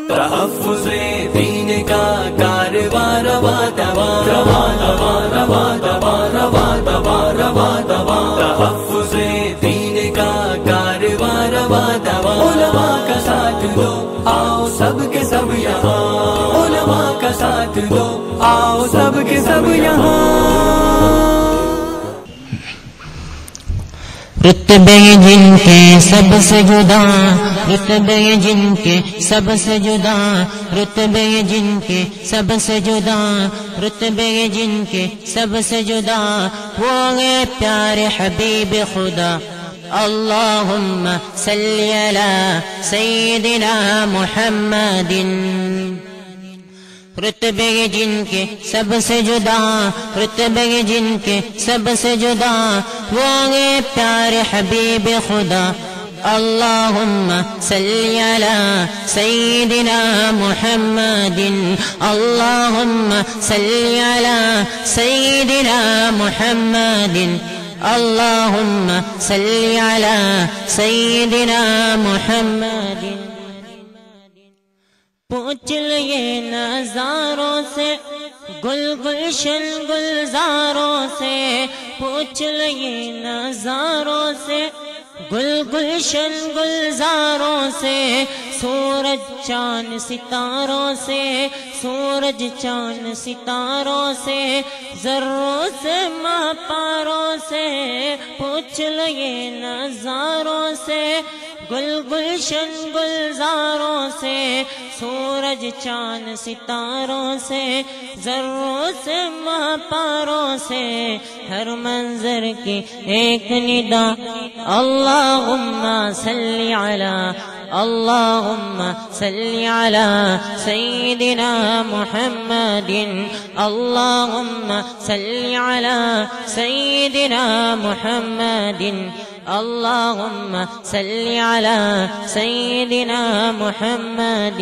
تحفظ دین کا کارواں رواں رواں رواں رواں رواں رواں رواں رواں رواں رواں تحفظ دین کا کارواں رواں رواں علماء کا ساتھ دو آؤ سب کے سب یہاں علماء کا ساتھ دو آؤ سب کے سب یہاں رتبے جن کے سب سے جدا رتبے جن کے سب سے جدا رتبے جن کے سب سے جدا رتبے جن کے سب سے جدا وہ گئے پیارے حبیب خدا اللہم صلی علی سیدنا محمد رتبے جن کے سب سے جدا رتبے جن کے سب سے جدا وہ گئے پیارے حبیب خدا اللہم صلی علی سیدنا محمد اللہم صلی علی سیدنا محمد اللہم صلی علی سیدنا محمد پوچھ لیے نظاروں سے گل گلشن گلزاروں سے پوچھ لیے نظاروں سے گل گلشن گلزاروں سے سورج چاند ستاروں سے سورج چاند ستاروں سے ذروں سے ماہ پاروں سے پوچھ لیے نظاروں سے گل گلشن گلزاروں سے سورج چاند ستاروں سے ذروں سے ماہ پاروں سے ہر منظر کی ایک ندا اللہم صلی علی اللہم صلی علی سیدنا محمد اللہم صلی علی سیدنا محمد اللہم صلی علی سیدنا محمد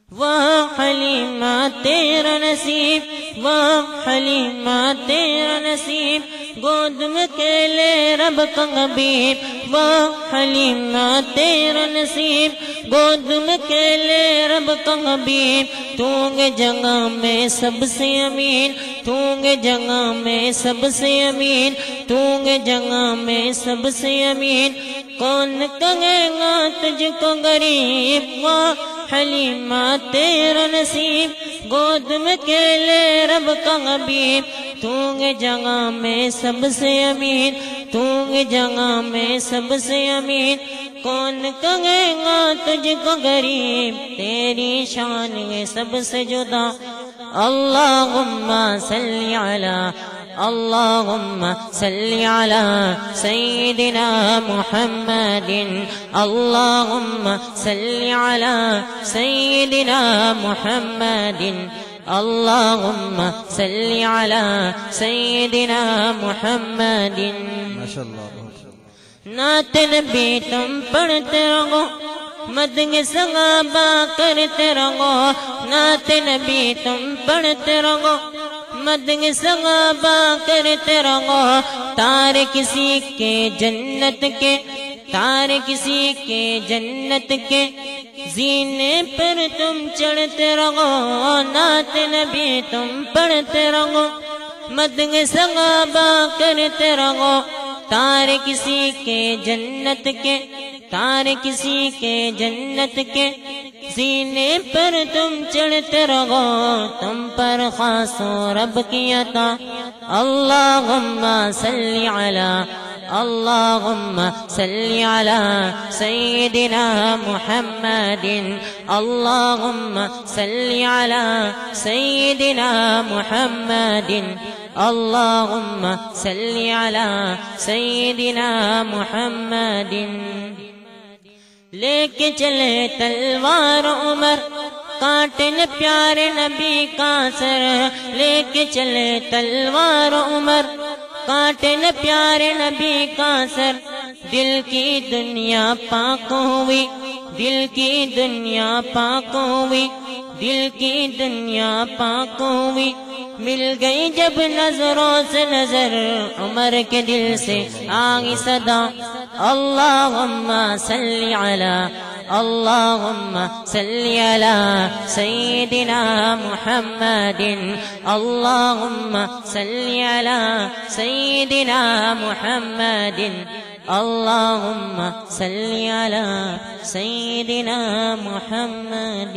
واہ حلیمہ تیرا نصیب واہ حلیمہ تیرا نصیب گود میں کھیلے رب کا حبیب واہ حلیمہ تیرا نصیب گود میں کھیلے رب کا حبیب تو گے جگہ میں سب سے امین تو گے جگہ میں سب سے امین تو گے جگہ میں سب سے امین کون کہے گا تجھ کو غریب واہ حلیمہ تیرا نصیب گود میں کھیلے رب کا حبیب تو گے جگہ میں سب سے امین تو گے جگہ میں سب سے امین کون کہے گا تجھ کو غریب تیری شان ہے سب سے جدا اللہم صلی علی اللہم صلی علی سیدنا محمد اللہم صلی علی سیدنا محمد اللہم صلی علی سیدنا محمد نعت نبی تم پڑھتے رہو مدنگ صحابہ کرتے رہو نعت نبی تم پڑھتے رہو مدنگ صحابہ کرتے رہو تار کسی کے جنت کے تار کسی کے جنت کے زینے پر تم چڑھتے رہو نعت نبی تم پڑھتے رہو مدنگ صحابہ کرتے رہو تار کسی کے جنت کے تار کسی کے جنت کے سینے پر تم چڑھتے رہو تم پر خاص و رب کی عطا اللہم صلی علی اللہم صلی علی سیدنا محمد اللہم صلی علی سیدنا محمد اللہم صلی علی سیدنا محمد لے کے چلے تلوار عمر کاٹن پیارے نبی کا سر لے کے چلے تلوار عمر کاٹن پیارے نبی کا سر دل کی دنیا پاک ہوئی دل کی دنیا پاک ہوئی دل کی دنیا پاک ہوئی مل گئی جب نظروں سے نظر عمر کے دل سے آگی صدا اللہم صلی علی اللهم صل على سيدنا محمد اللهم صل على سيدنا محمد اللهم صل على سيدنا محمد.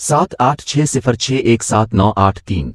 7860617983.